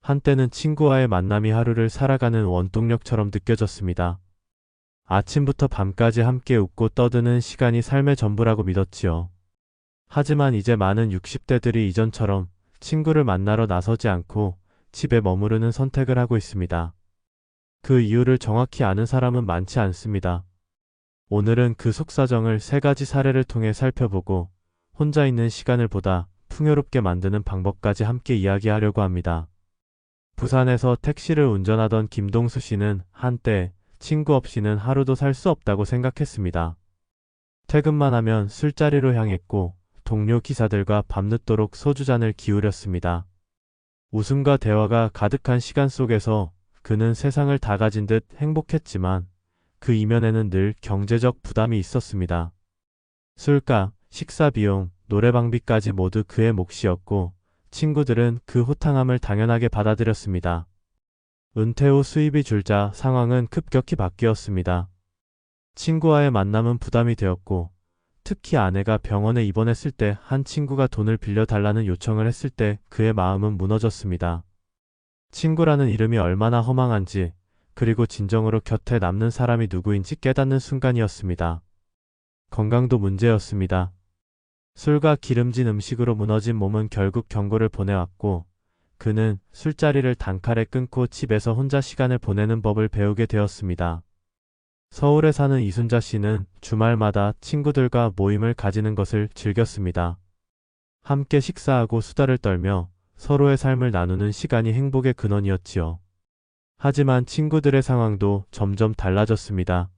한때는 친구와의 만남이 하루를 살아가는 원동력처럼 느껴졌습니다. 아침부터 밤까지 함께 웃고 떠드는 시간이 삶의 전부라고 믿었지요. 하지만 이제 많은 60대들이 이전처럼 친구를 만나러 나서지 않고 집에 머무르는 선택을 하고 있습니다. 그 이유를 정확히 아는 사람은 많지 않습니다. 오늘은 그 속사정을 3가지 사례를 통해 살펴보고 혼자 있는 시간을 보다 풍요롭게 만드는 방법까지 함께 이야기하려고 합니다. 부산에서 택시를 운전하던 김동수 씨는 한때 친구 없이는 하루도 살 수 없다고 생각했습니다. 퇴근만 하면 술자리로 향했고 동료 기사들과 밤늦도록 소주잔을 기울였습니다. 웃음과 대화가 가득한 시간 속에서 그는 세상을 다 가진 듯 행복했지만 그 이면에는 늘 경제적 부담이 있었습니다. 술값, 식사비용, 노래방비까지 모두 그의 몫이었고 친구들은 그 호탕함을 당연하게 받아들였습니다. 은퇴 후 수입이 줄자 상황은 급격히 바뀌었습니다. 친구와의 만남은 부담이 되었고 특히 아내가 병원에 입원했을 때 한 친구가 돈을 빌려달라는 요청을 했을 때 그의 마음은 무너졌습니다. 친구라는 이름이 얼마나 허망한지 그리고 진정으로 곁에 남는 사람이 누구인지 깨닫는 순간이었습니다. 건강도 문제였습니다. 술과 기름진 음식으로 무너진 몸은 결국 경고를 보내왔고 그는 술자리를 단칼에 끊고 집에서 혼자 시간을 보내는 법을 배우게 되었습니다. 서울에 사는 이순자 씨는 주말마다 친구들과 모임을 가지는 것을 즐겼습니다. 함께 식사하고 수다를 떨며 서로의 삶을 나누는 시간이 행복의 근원이었지요. 하지만 친구들의 상황도 점점 달라졌습니다.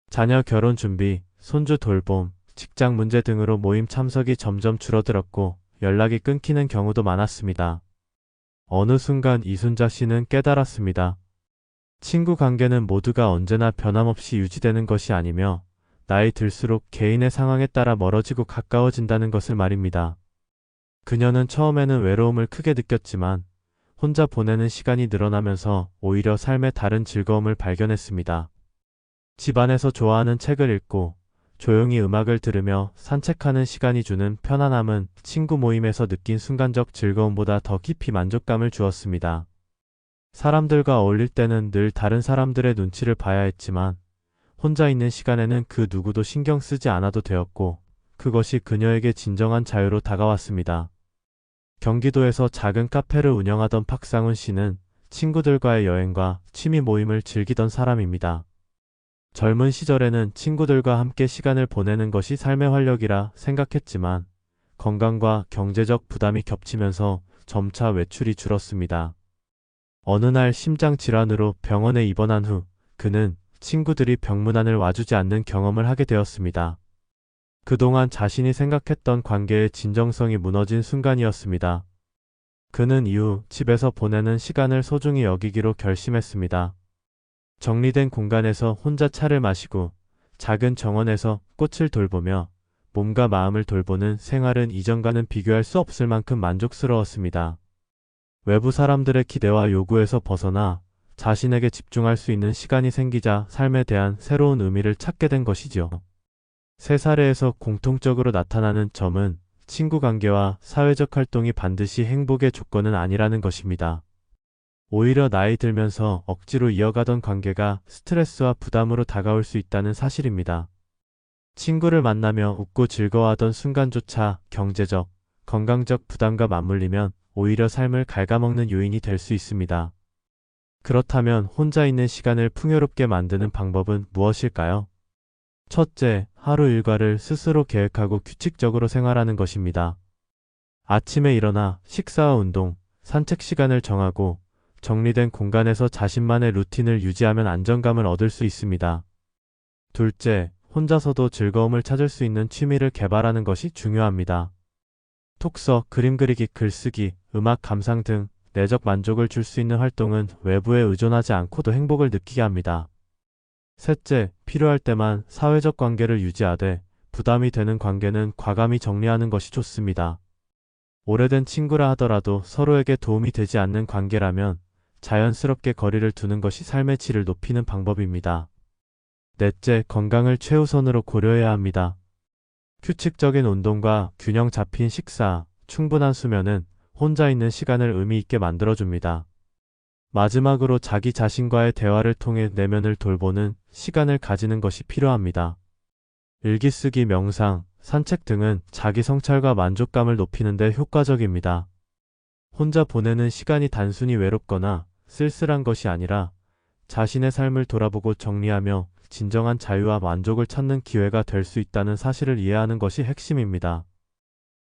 자녀 결혼 준비, 손주 돌봄, 직장 문제 등으로 모임 참석이 점점 줄어들었고 연락이 끊기는 경우도 많았습니다. 어느 순간 이순자 씨는 깨달았습니다. 친구 관계는 모두가 언제나 변함없이 유지되는 것이 아니며 나이 들수록 개인의 상황에 따라 멀어지고 가까워진다는 것을 말입니다. 그녀는 처음에는 외로움을 크게 느꼈지만 혼자 보내는 시간이 늘어나면서 오히려 삶의 다른 즐거움을 발견했습니다. 집안에서 좋아하는 책을 읽고 조용히 음악을 들으며 산책하는 시간이 주는 편안함은 친구 모임에서 느낀 순간적 즐거움보다 더 깊이 만족감을 주었습니다. 사람들과 어울릴 때는 늘 다른 사람들의 눈치를 봐야 했지만 혼자 있는 시간에는 그 누구도 신경 쓰지 않아도 되었고 그것이 그녀에게 진정한 자유로 다가왔습니다. 경기도에서 작은 카페를 운영하던 박상훈 씨는 친구들과의 여행과 취미 모임을 즐기던 사람입니다. 젊은 시절에는 친구들과 함께 시간을 보내는 것이 삶의 활력이라 생각했지만 건강과 경제적 부담이 겹치면서 점차 외출이 줄었습니다. 어느 날 심장질환으로 병원에 입원한 후 그는 친구들이 병문안을 와주지 않는 경험을 하게 되었습니다. 그동안 자신이 생각했던 관계의 진정성이 무너진 순간이었습니다. 그는 이후 집에서 보내는 시간을 소중히 여기기로 결심했습니다. 정리된 공간에서 혼자 차를 마시고 작은 정원에서 꽃을 돌보며 몸과 마음을 돌보는 생활은 이전과는 비교할 수 없을 만큼 만족스러웠습니다. 외부 사람들의 기대와 요구에서 벗어나 자신에게 집중할 수 있는 시간이 생기자 삶에 대한 새로운 의미를 찾게 된 것이죠. 세 사례에서 공통적으로 나타나는 점은 친구 관계와 사회적 활동이 반드시 행복의 조건은 아니라는 것입니다. 오히려 나이 들면서 억지로 이어가던 관계가 스트레스와 부담으로 다가올 수 있다는 사실입니다. 친구를 만나며 웃고 즐거워하던 순간조차 경제적, 건강적 부담과 맞물리면 오히려 삶을 갉아먹는 요인이 될 수 있습니다. 그렇다면 혼자 있는 시간을 풍요롭게 만드는 방법은 무엇일까요? 첫째, 하루 일과를 스스로 계획하고 규칙적으로 생활하는 것입니다. 아침에 일어나 식사와 운동, 산책 시간을 정하고 정리된 공간에서 자신만의 루틴을 유지하면 안정감을 얻을 수 있습니다. 둘째, 혼자서도 즐거움을 찾을 수 있는 취미를 개발하는 것이 중요합니다. 톡서, 그림 그리기, 글쓰기, 음악 감상 등 내적 만족을 줄 수 있는 활동은 외부에 의존하지 않고도 행복을 느끼게 합니다. 셋째, 필요할 때만 사회적 관계를 유지하되 부담이 되는 관계는 과감히 정리하는 것이 좋습니다. 오래된 친구라 하더라도 서로에게 도움이 되지 않는 관계라면 자연스럽게 거리를 두는 것이 삶의 질을 높이는 방법입니다. 넷째, 건강을 최우선으로 고려해야 합니다. 규칙적인 운동과 균형 잡힌 식사, 충분한 수면은 혼자 있는 시간을 의미 있게 만들어줍니다. 마지막으로 자기 자신과의 대화를 통해 내면을 돌보는 시간을 가지는 것이 필요합니다. 일기쓰기, 명상, 산책 등은 자기 성찰과 만족감을 높이는 데 효과적입니다. 혼자 보내는 시간이 단순히 외롭거나 쓸쓸한 것이 아니라 자신의 삶을 돌아보고 정리하며 진정한 자유와 만족을 찾는 기회가 될 수 있다는 사실을 이해하는 것이 핵심입니다.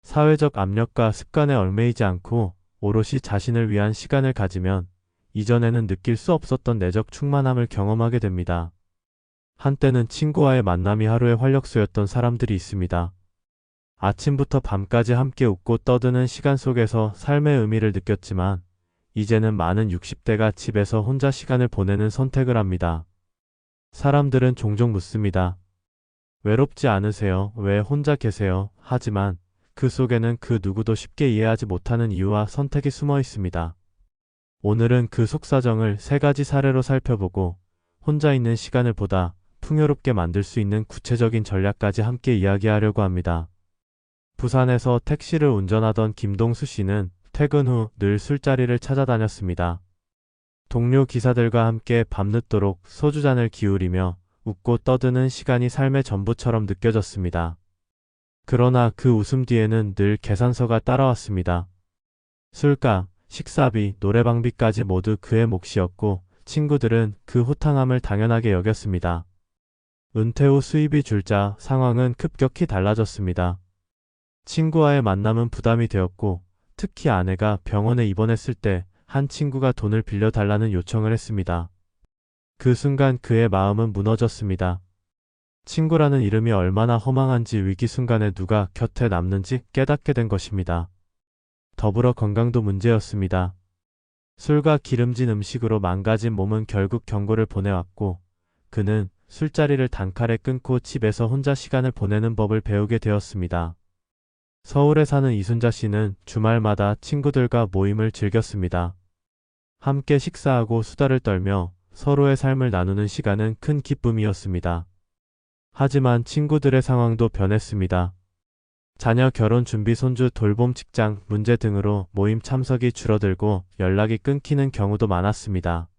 사회적 압력과 습관에 얽매이지 않고 오롯이 자신을 위한 시간을 가지면 이전에는 느낄 수 없었던 내적 충만함을 경험하게 됩니다. 한때는 친구와의 만남이 하루의 활력소였던 사람들이 있습니다. 아침부터 밤까지 함께 웃고 떠드는 시간 속에서 삶의 의미를 느꼈지만 이제는 많은 60대가 집에서 혼자 시간을 보내는 선택을 합니다. 사람들은 종종 묻습니다. 외롭지 않으세요? 왜 혼자 계세요? 하지만 그 속에는 그 누구도 쉽게 이해하지 못하는 이유와 선택이 숨어 있습니다. 오늘은 그 속사정을 3가지 사례로 살펴보고 혼자 있는 시간을 보다 풍요롭게 만들 수 있는 구체적인 전략까지 함께 이야기하려고 합니다. 부산에서 택시를 운전하던 김동수 씨는 퇴근 후 늘 술자리를 찾아다녔습니다. 동료 기사들과 함께 밤늦도록 소주잔을 기울이며 웃고 떠드는 시간이 삶의 전부처럼 느껴졌습니다. 그러나 그 웃음 뒤에는 늘 계산서가 따라왔습니다. 술값, 식사비, 노래방비까지 모두 그의 몫이었고 친구들은 그 호탕함을 당연하게 여겼습니다. 은퇴 후 수입이 줄자 상황은 급격히 달라졌습니다. 친구와의 만남은 부담이 되었고 특히 아내가 병원에 입원했을 때 한 친구가 돈을 빌려달라는 요청을 했습니다. 그 순간 그의 마음은 무너졌습니다. 친구라는 이름이 얼마나 허망한지 위기 순간에 누가 곁에 남는지 깨닫게 된 것입니다. 더불어 건강도 문제였습니다. 술과 기름진 음식으로 망가진 몸은 결국 경고를 보내왔고 그는 술자리를 단칼에 끊고 집에서 혼자 시간을 보내는 법을 배우게 되었습니다. 서울에 사는 이순자 씨는 주말마다 친구들과 모임을 즐겼습니다. 함께 식사하고 수다를 떨며 서로의 삶을 나누는 시간은 큰 기쁨이었습니다. 하지만 친구들의 상황도 변했습니다. 자녀 결혼 준비, 손주 돌봄, 직장 문제 등으로 모임 참석이 줄어들고 연락이 끊기는 경우도 많았습니다.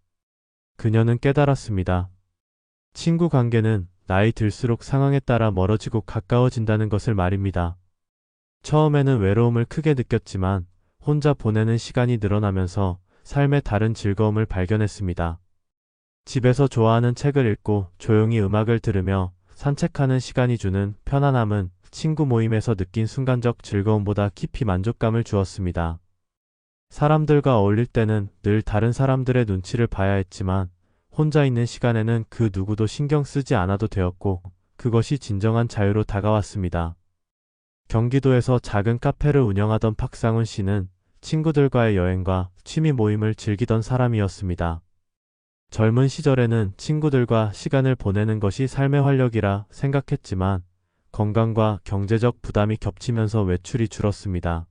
그녀는 깨달았습니다. 친구 관계는 나이 들수록 상황에 따라 멀어지고 가까워진다는 것을 말입니다. 처음에는 외로움을 크게 느꼈지만 혼자 보내는 시간이 늘어나면서 삶의 다른 즐거움을 발견했습니다. 집에서 좋아하는 책을 읽고 조용히 음악을 들으며 산책하는 시간이 주는 편안함은 친구 모임에서 느낀 순간적 즐거움보다 깊이 만족감을 주었습니다. 사람들과 어울릴 때는 늘 다른 사람들의 눈치를 봐야 했지만 혼자 있는 시간에는 그 누구도 신경 쓰지 않아도 되었고 그것이 진정한 자유로 다가왔습니다. 경기도에서 작은 카페를 운영하던 박상훈 씨는 친구들과의 여행과 취미 모임을 즐기던 사람이었습니다. 젊은 시절에는 친구들과 시간을 보내는 것이 삶의 활력이라 생각했지만 건강과 경제적 부담이 겹치면서 외출이 줄었습니다.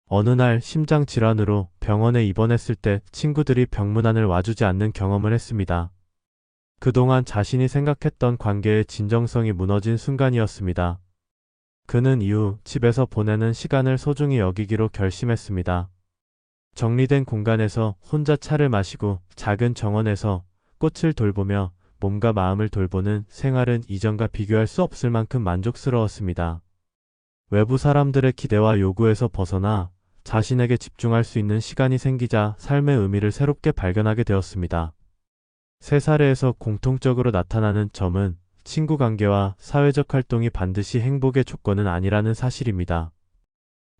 어느 날 심장 질환으로 병원에 입원했을 때 친구들이 병문안을 와주지 않는 경험을 했습니다. 그동안 자신이 생각했던 관계의 진정성이 무너진 순간이었습니다. 그는 이후 집에서 보내는 시간을 소중히 여기기로 결심했습니다. 정리된 공간에서 혼자 차를 마시고 작은 정원에서 꽃을 돌보며 몸과 마음을 돌보는 생활은 이전과 비교할 수 없을 만큼 만족스러웠습니다. 외부 사람들의 기대와 요구에서 벗어나 자신에게 집중할 수 있는 시간이 생기자 삶의 의미를 새롭게 발견하게 되었습니다. 세 사례에서 공통적으로 나타나는 점은 친구 관계와 사회적 활동이 반드시 행복의 조건은 아니라는 사실입니다.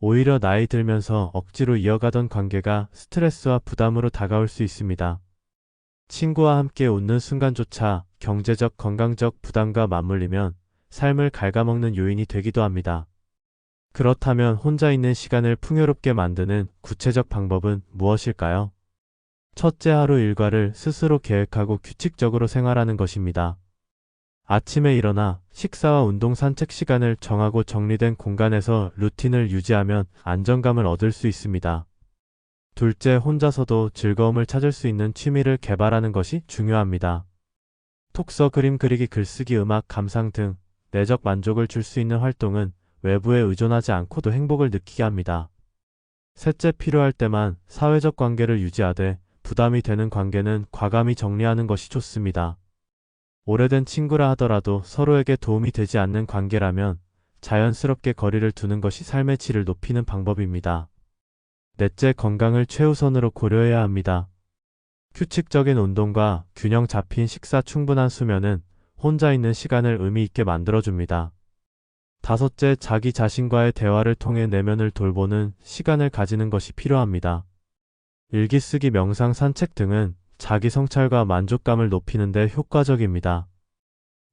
오히려 나이 들면서 억지로 이어가던 관계가 스트레스와 부담으로 다가올 수 있습니다. 친구와 함께 웃는 순간조차 경제적, 건강적 부담과 맞물리면 삶을 갉아먹는 요인이 되기도 합니다. 그렇다면 혼자 있는 시간을 풍요롭게 만드는 구체적 방법은 무엇일까요? 첫째, 하루 일과를 스스로 계획하고 규칙적으로 생활하는 것입니다. 아침에 일어나 식사와 운동, 산책 시간을 정하고 정리된 공간에서 루틴을 유지하면 안정감을 얻을 수 있습니다. 둘째, 혼자서도 즐거움을 찾을 수 있는 취미를 개발하는 것이 중요합니다. 독서, 그림 그리기, 글쓰기, 음악, 감상 등 내적 만족을 줄 수 있는 활동은 외부에 의존하지 않고도 행복을 느끼게 합니다. 셋째, 필요할 때만 사회적 관계를 유지하되 부담이 되는 관계는 과감히 정리하는 것이 좋습니다. 오래된 친구라 하더라도 서로에게 도움이 되지 않는 관계라면 자연스럽게 거리를 두는 것이 삶의 질을 높이는 방법입니다. 넷째, 건강을 최우선으로 고려해야 합니다. 규칙적인 운동과 균형 잡힌 식사, 충분한 수면은 혼자 있는 시간을 의미 있게 만들어줍니다. 다섯째, 자기 자신과의 대화를 통해 내면을 돌보는 시간을 가지는 것이 필요합니다. 일기 쓰기, 명상, 산책 등은 자기 성찰과 만족감을 높이는 데 효과적입니다.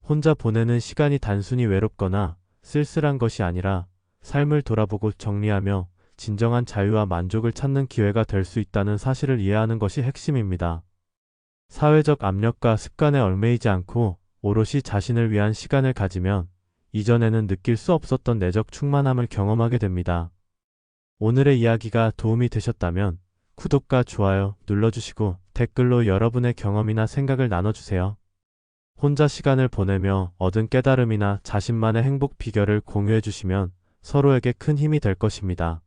혼자 보내는 시간이 단순히 외롭거나 쓸쓸한 것이 아니라 삶을 돌아보고 정리하며 진정한 자유와 만족을 찾는 기회가 될 수 있다는 사실을 이해하는 것이 핵심입니다. 사회적 압력과 습관에 얽매이지 않고 오롯이 자신을 위한 시간을 가지면 이전에는 느낄 수 없었던 내적 충만함을 경험하게 됩니다. 오늘의 이야기가 도움이 되셨다면 구독과 좋아요 눌러주시고 댓글로 여러분의 경험이나 생각을 나눠주세요. 혼자 시간을 보내며 얻은 깨달음이나 자신만의 행복 비결을 공유해 주시면 서로에게 큰 힘이 될 것입니다.